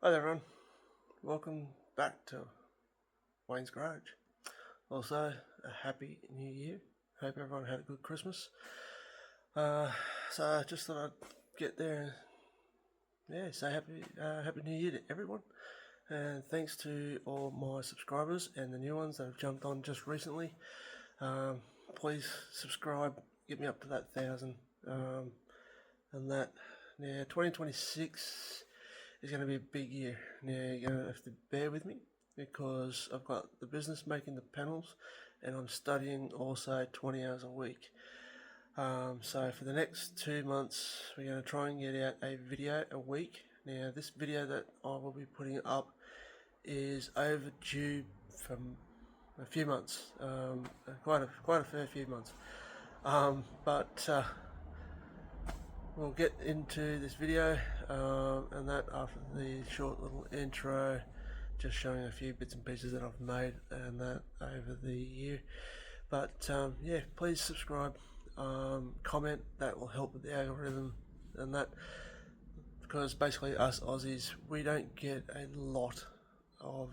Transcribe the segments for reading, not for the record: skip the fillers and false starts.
Hi there everyone, welcome back to Wayne's Garage. Also, a happy new year. Hope everyone had a good Christmas. So I just thought I'd get there and say happy new year to everyone. And thanks to all my subscribers and the new ones that have jumped on just recently. Please subscribe, get me up to that 1,000. And that, 2026 is going to be a big year. Now you're going to have to bear with me because I've got the business making the panels and I'm studying also 20 hours a week. So for the next 2 months we're going to try and get out a video a week. Now this video that I will be putting up is overdue from a few months, quite a fair few months, but we'll get into this video and that after the short little intro, just showing a few bits and pieces that I've made and that over the year. But please subscribe, comment, that will help with the algorithm and that, because basically us Aussies, we don't get a lot of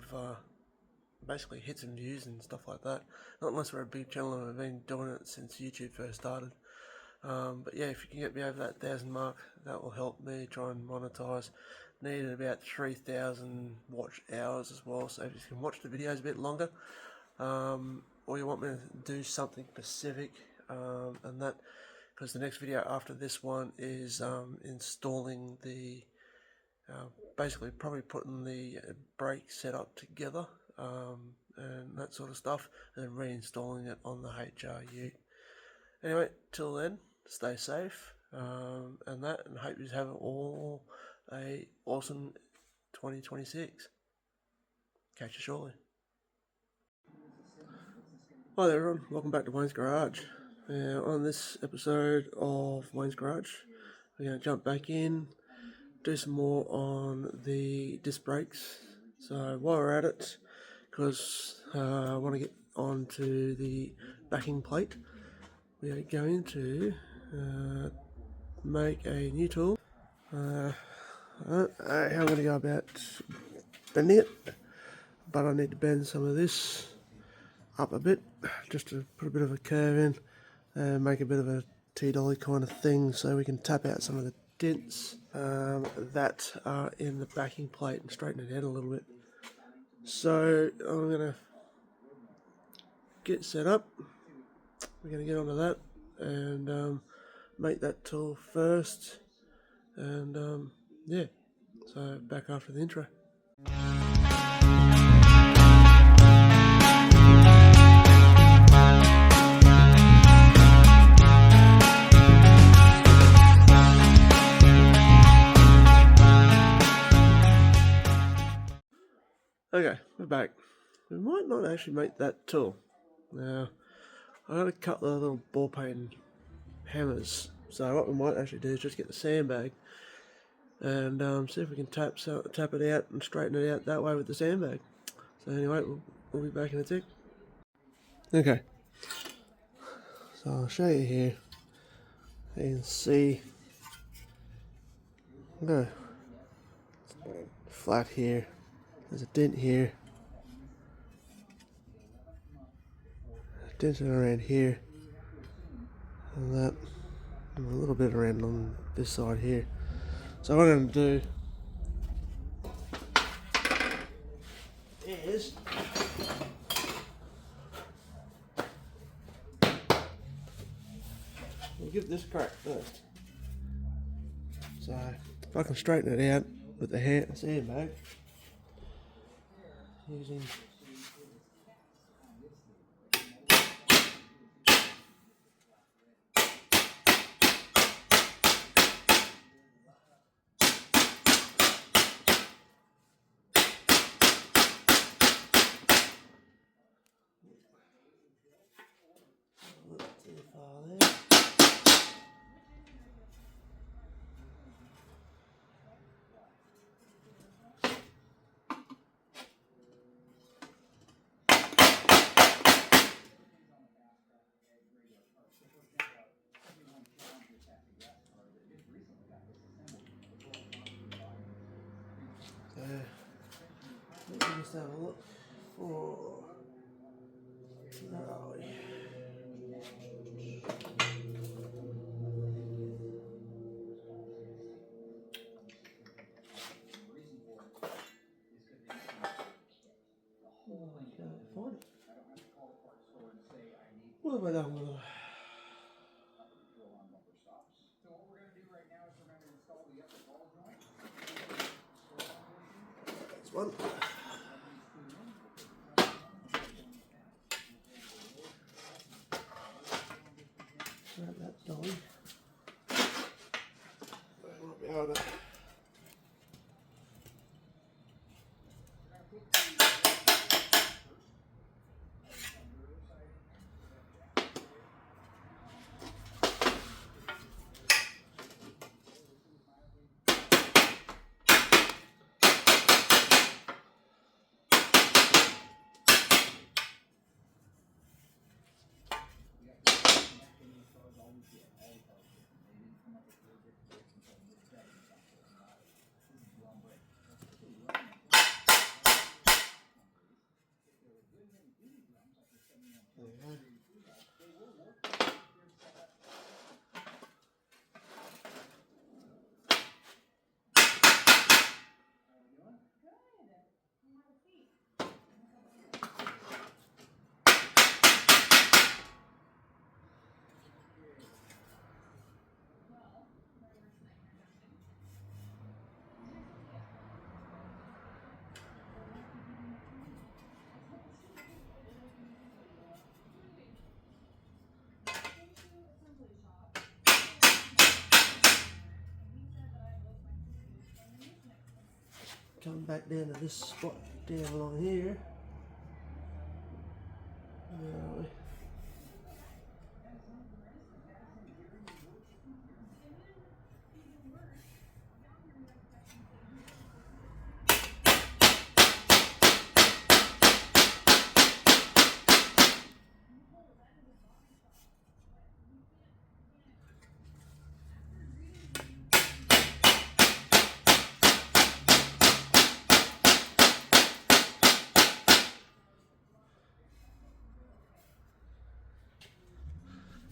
basically hits and views and stuff like that, not unless we're a big channel and we've been doing it since YouTube first started. But yeah, if you can get me over that 1,000 mark, that will help me try and monetize. Needed about 3,000 watch hours as well, so if you can watch the videos a bit longer, or you want me to do something specific, and that, because the next video after this one is installing the, basically probably putting the brake setup together, and that sort of stuff, and then reinstalling it on the HRU. Anyway, till then, stay safe, and hope you have all a awesome 2026. Catch you shortly. Hi there everyone, welcome back to Wayne's Garage. On this episode of Wayne's Garage, we're going to jump back in, do some more on the disc brakes. So while we're at it, because I want to get onto the backing plate, we are going to make a new tool. How I'm going to go about bending it, but I need to bend some of this up a bit just to put a bit of a curve in and make a bit of a T-dolly kind of thing, so we can tap out some of the dents that are in the backing plate and straighten it out a little bit. So I'm going to get set up. We're going to get onto that and make that tool first, and so back after the intro. Okay, we're back. We might not actually make that tool. Now, I got a couple of little ball peen hammers, so what we might actually do is just get the sandbag and see if we can tap it out and straighten it out that way with the sandbag. So anyway, we'll be back in a tick. Okay, so I'll show you here. You can see, go flat here. There's a dent here. A dent around here, and that, and a little bit around on this side here. So what I'm going to do is we'll give this a crack first. So if I can straighten it out with the sandbag using Let me just have a look for. Where are we? Can't find it. What have I done with it? That's one. Grab that dolly. I might be able to. Coming back down to this spot down along here.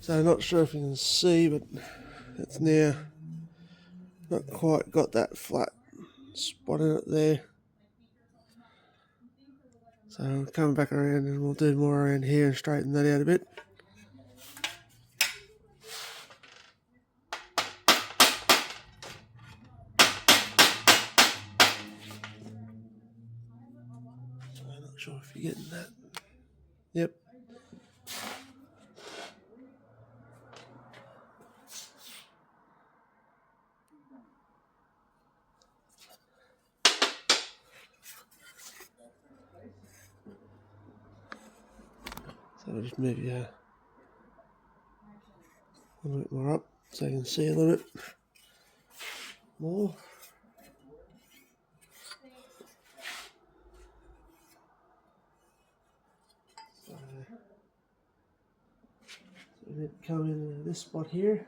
So I'm not sure if you can see, but it's now not quite got that flat spot in it there. So I'm coming back around and we'll do more around here and straighten that out a bit. So I'm not sure if you're getting that. Yep. So I'll just move you a little bit more up so you can see a little bit more. So we need to come into this spot here.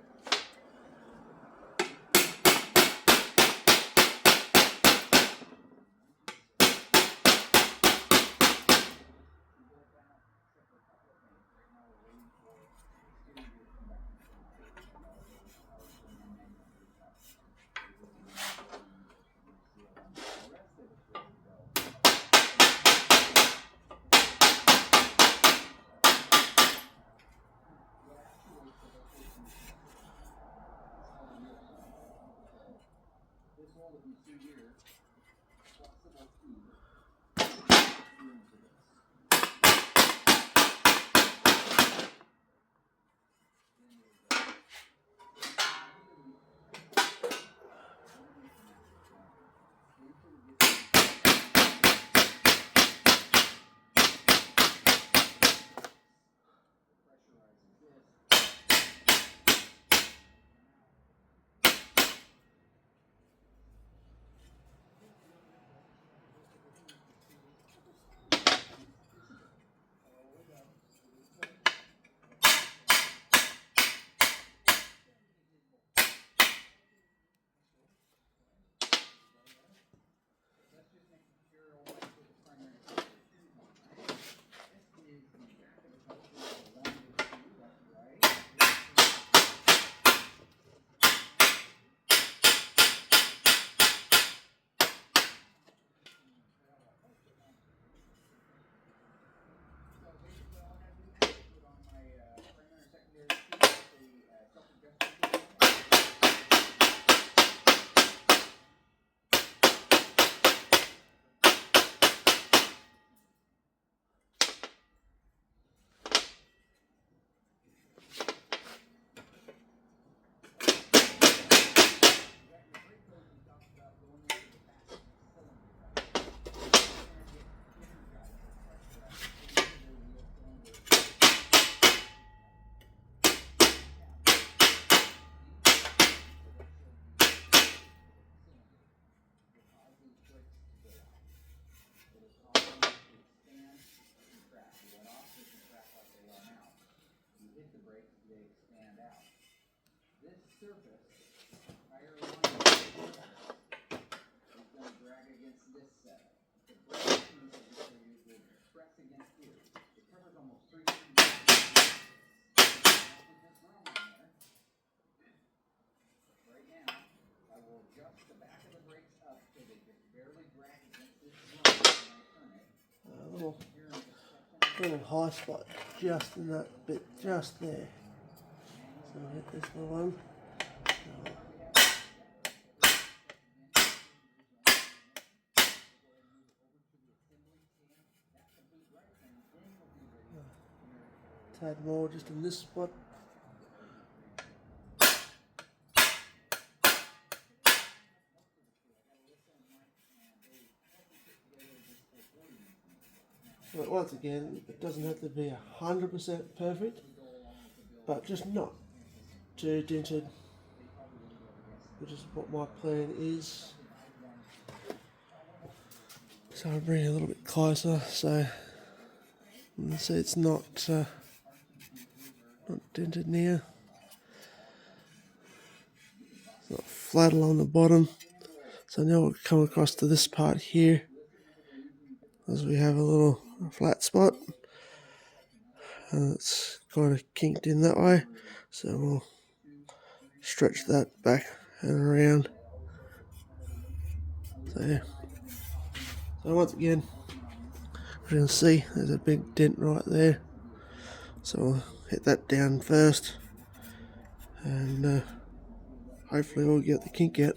Little high spot just in that bit, just there. So I'll hit this little one. Tad more just in this spot. But once again, it doesn't have to be 100% perfect, but just not too dented, which is what my plan is. So I'll bring it a little bit closer, so you can see it's not dented now. It's not flat along the bottom. So now we'll come across to this part here, as we have a little flat spot, and it's kind of kinked in that way. So we'll stretch that back and around. So yeah. So once again, as you can see, there's a big dent right there. So we'll hit that down first, and hopefully we'll get the kink out.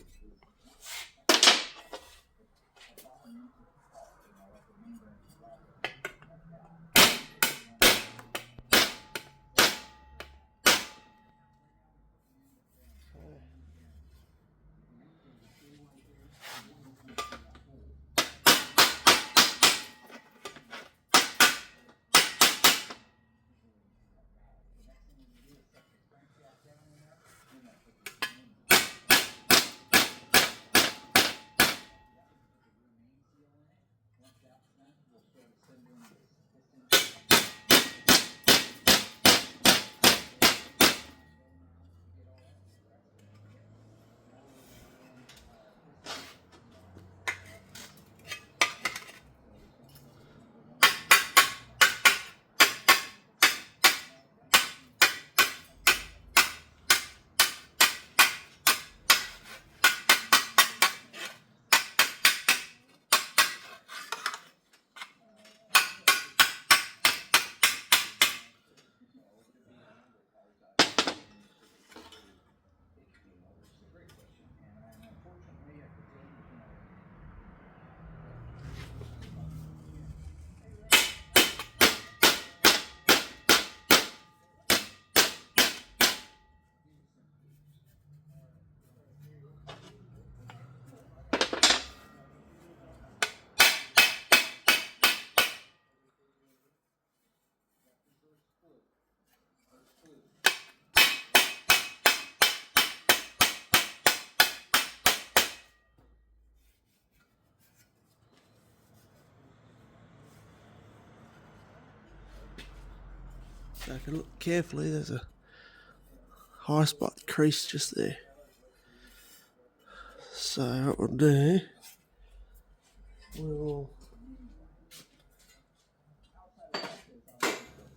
So if you look carefully, there's a high spot crease just there. So what we'll do, we'll have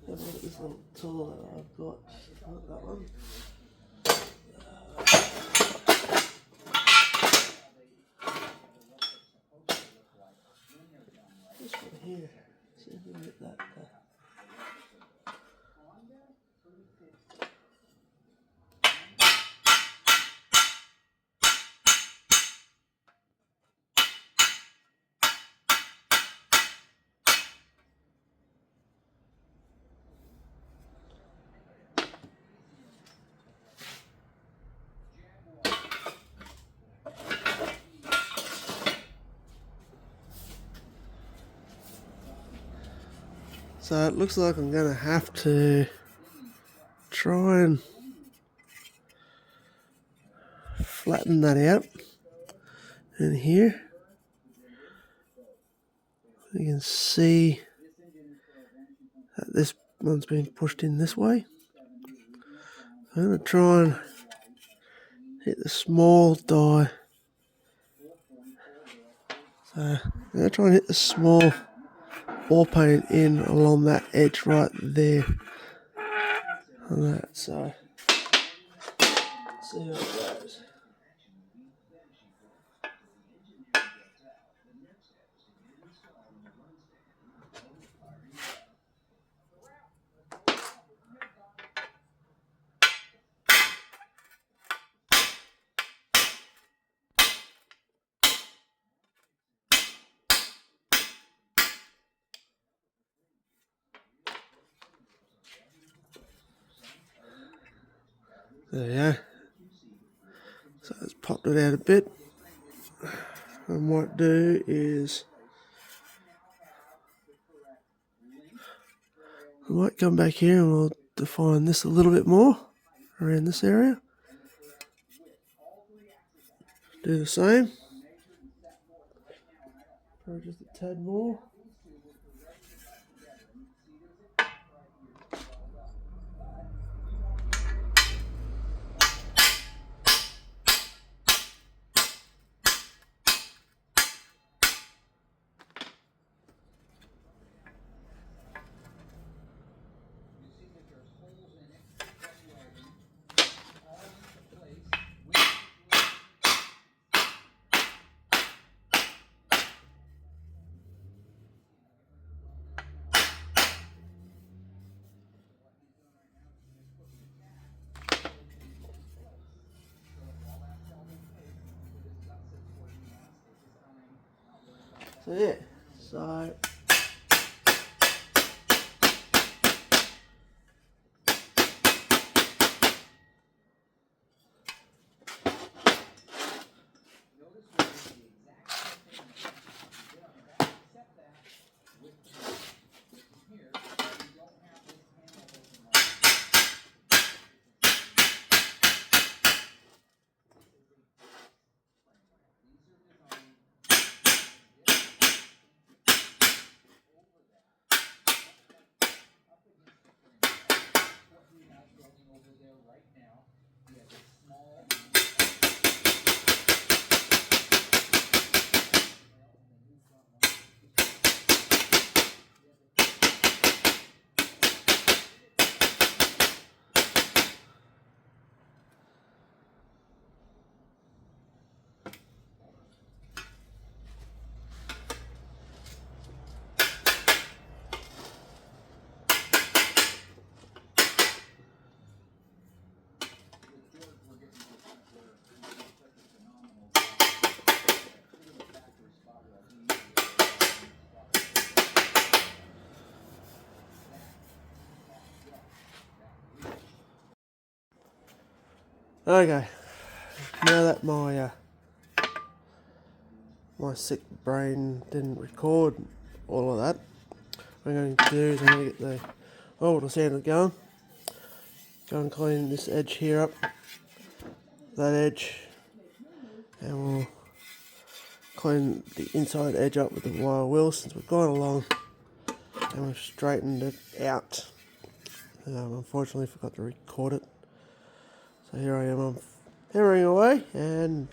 a look at this little tool that I've got. That one. This one here. See if we can get that. So it looks like I'm going to have to try and flatten that out in here. You can see that this one's been pushed in this way. I'm going to try and hit the small die. So I'm going to try and hit the small ball paint in along that edge right there. On that, so see how it goes. There you go. So it's popped it out a bit. What I might do is I might come back here and we'll define this a little bit more around this area. Do the same. Probably just a tad more. So yeah, so okay. Now that my sick brain didn't record all of that, what I'm going to do is I'm going to get the water sander going. Go and clean this edge here up, that edge, and we'll clean the inside edge up with the wire wheel since we've gone along and we've straightened it out. Unfortunately forgot to record it. So here I am, I'm hammering away and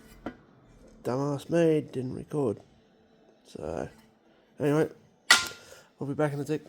dumbass me didn't record. So anyway, we'll be back in a tick.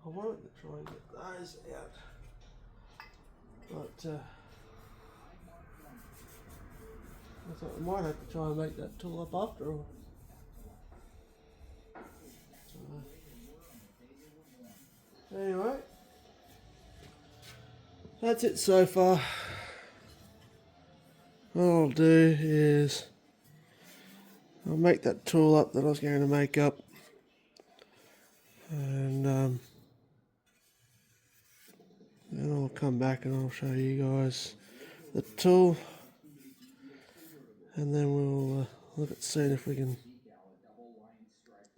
I wanted to try and get those out, but I thought I might have to try and make that tool up after all. So, anyway, that's it so far. What I'll do is I'll make that tool up that I was going to make up, and then I'll come back and I'll show you guys the tool, and then we'll look at seeing if we can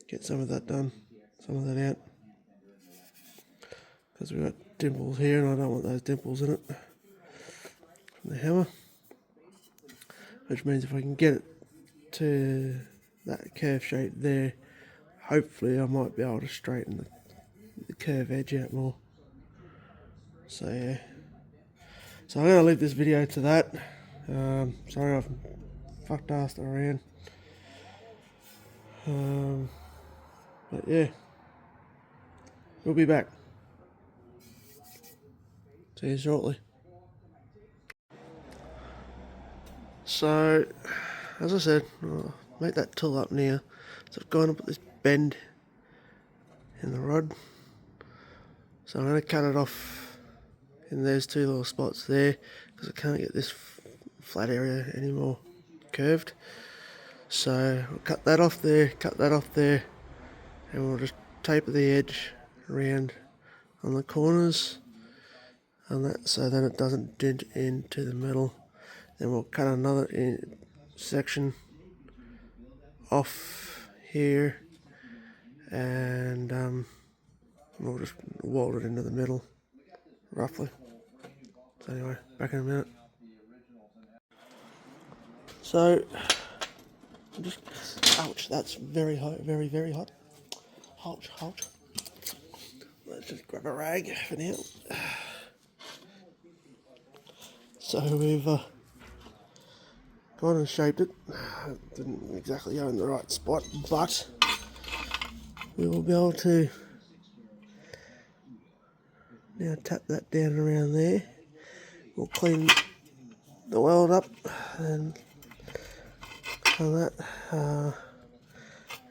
get some of that done, some of that out, because we've got dimples here and I don't want those dimples in it from the hammer, which means if I can get it to that curve shape there, hopefully I might be able to straighten the curve edge out more. So yeah, so I'm going to leave this video to that. Sorry I've fucked-assed around, but yeah, we'll be back. See you shortly. So, as I said, I'll make that tool up now. So I've gone up at this bend in the rod. So I'm going to cut it off in those two little spots there, because I can't get this flat area anymore curved. So we'll cut that off there, and we'll just taper the edge around on the corners, and that, so then it doesn't dent into the metal. Then we'll cut another section off here, and we'll just weld it into the middle roughly. So anyway, back in a minute. So just, ouch, that's very hot, very, very hot. Ouch. Let's just grab a rag for now. So we've gone and shaped it. Didn't exactly go in the right spot, but we will be able to now tap that down around there. We'll clean the weld up and on that,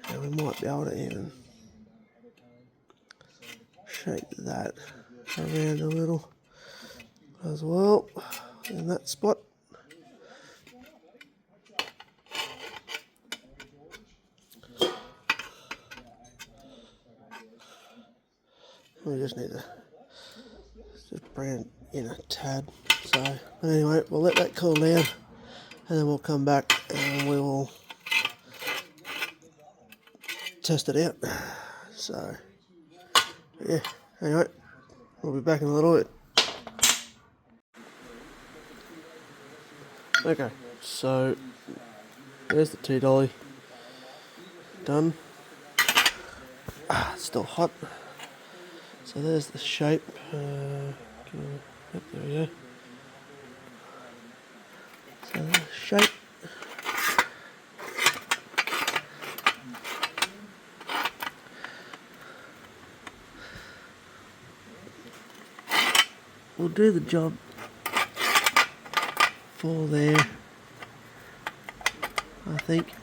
and we might be able to even shape that around a little as well in that spot. We just need to just bring it in a tad. So anyway, we'll let that cool down, and then we'll come back and we will test it out. So yeah, anyway, we'll be back in a little bit. Okay, so there's the T-dolly done. It's still hot. So there's the shape. Yep, there we go. So there's the shape. We'll do the job for there, I think.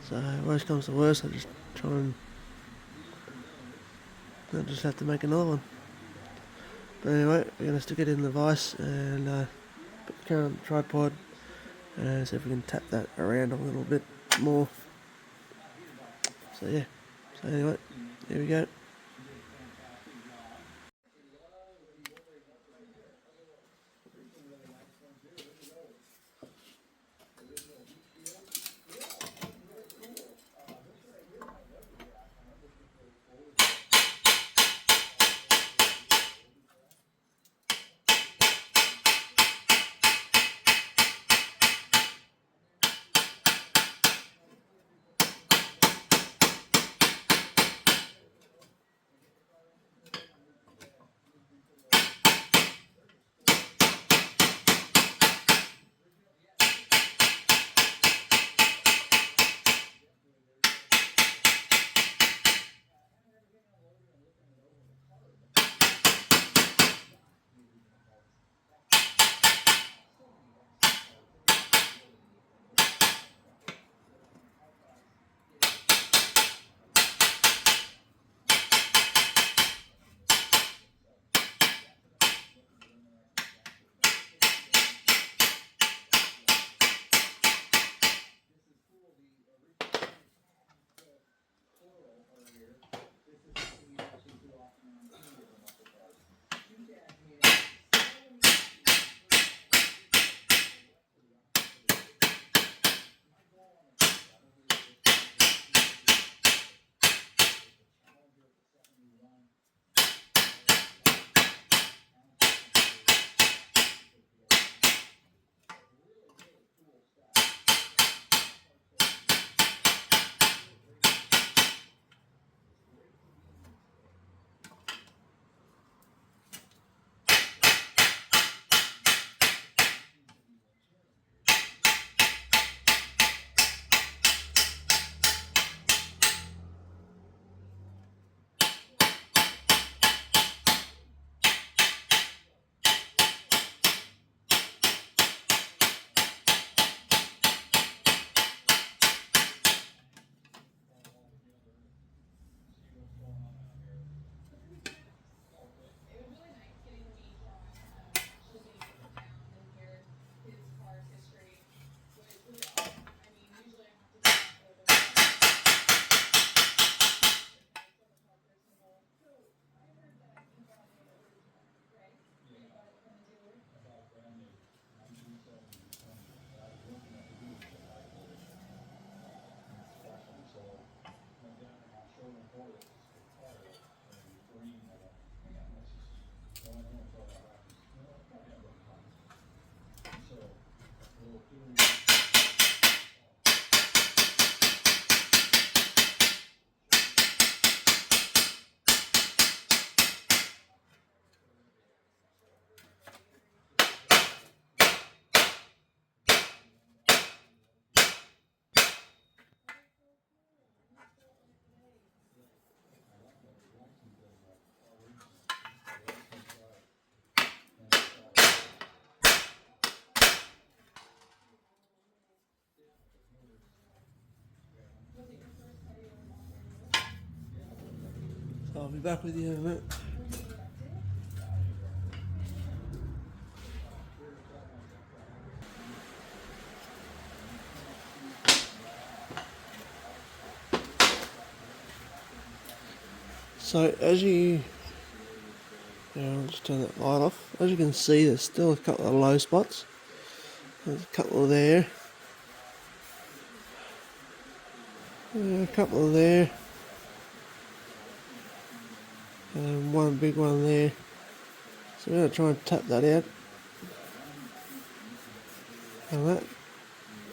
So worst comes to worst, I just try and I'll just have to make another one. But anyway, we're going to stick it in the vise and put the camera on the tripod and see if we can tap that around a little bit more. So yeah, so anyway, here we go. I'll be back with you in a minute. So I'll just turn that light off. As you can see, there's still a couple of low spots. There's a couple there. A couple there. And one big one there. So we're going to try and tap that out. And that.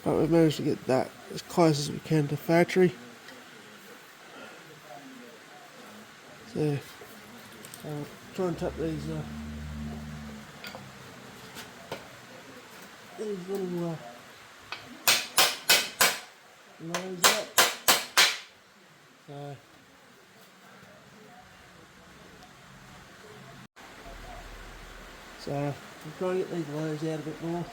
But we've managed to get that as close as we can to factory. So I'll try and tap these little lines out. So I'm trying to get these lows out a bit more.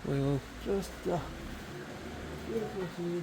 we'll just get across here.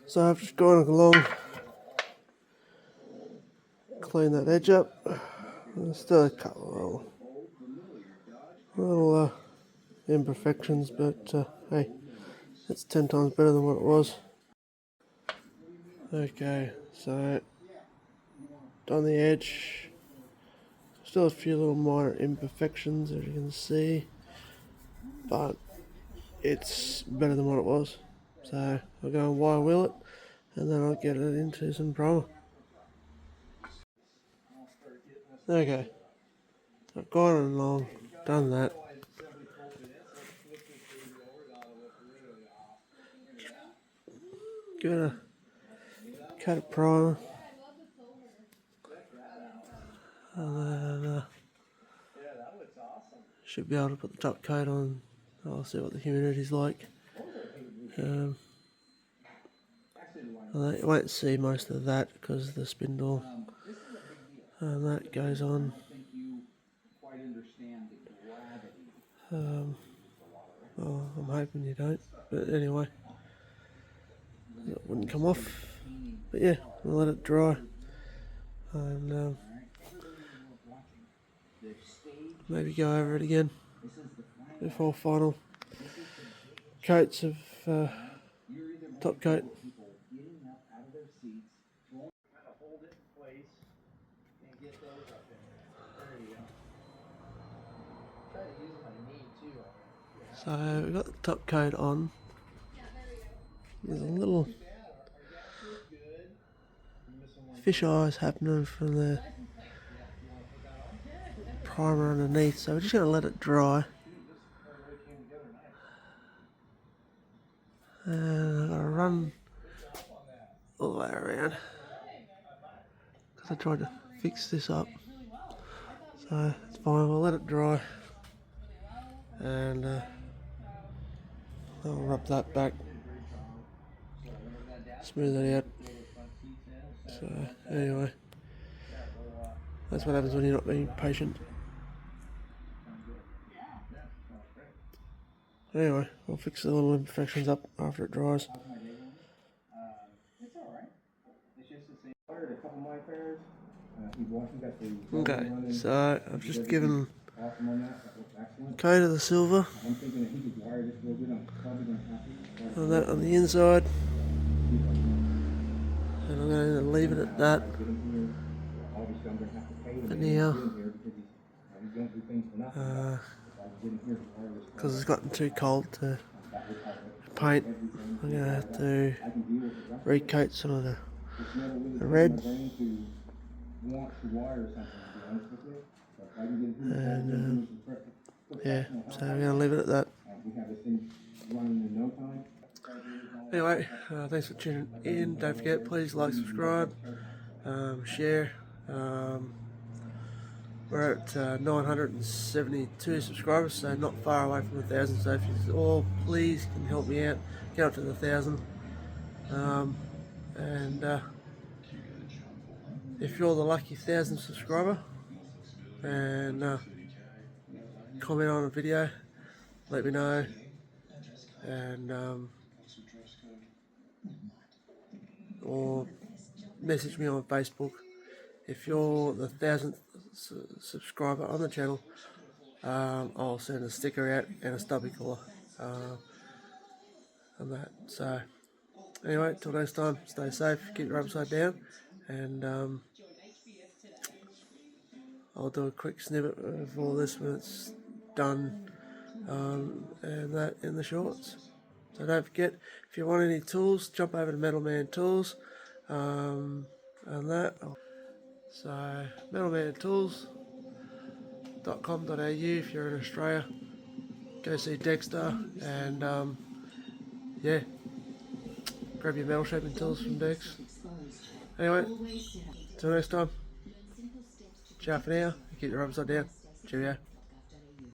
So I've just gone along, clean that edge up. There's still a couple of little imperfections, but hey, it's 10 times better than what it was. Okay, so on the edge, still a few little minor imperfections as you can see, but it's better than what it was. So I'll go and wire wheel it, and then I'll get it into some primer. Okay, I've gone along, done that. Give it a cut of primer, and then should be able to put the top coat on. I'll see what the humidity's like. You won't see most of that because the spindle and that goes on. Well, I'm hoping you don't, but anyway, it wouldn't come off. But yeah, I'll let it dry, and maybe go over it again before final coats of top coat. So we've got the top coat on. There's a little fish eyes happening from the primer underneath, so we're just going to let it dry. And I've got to run all the way around because I tried to fix this up. So it's fine, we'll let it dry, and I'll rub that back, smooth it out. So anyway, that's what happens when you're not being patient. Anyway, I'll fix the little imperfections up after it dries. Okay, so I've just given coat of the silver and that on the inside, and I'm going to leave it at that for now, because it's gotten too cold to paint. I'm going to have to recoat some of the red, and yeah, so I'm going to leave it at that. Anyway, thanks for tuning in. Don't forget, please like, subscribe, share. We're at 972 subscribers, so not far away from 1,000. So if you all please can help me out, get up to the 1,000. And if you're the lucky 1,000 subscriber and comment on a video, let me know, and or message me on Facebook. If you're the 1,000th subscriber on the channel, I'll send a sticker out and a stubby colour on that. So anyway, till next time, stay safe, keep your upside down, and I'll do a quick snippet of all this when it's done and that in the shorts. So don't forget, if you want any tools, jump over to Metal Man Tools, and that. So metalmantools.com.au if you're in Australia. Go see Dexter, and yeah, grab your metal shaping tools from Dex. Anyway, till next time. Ciao for now. Keep your rubber side down. Cheerio.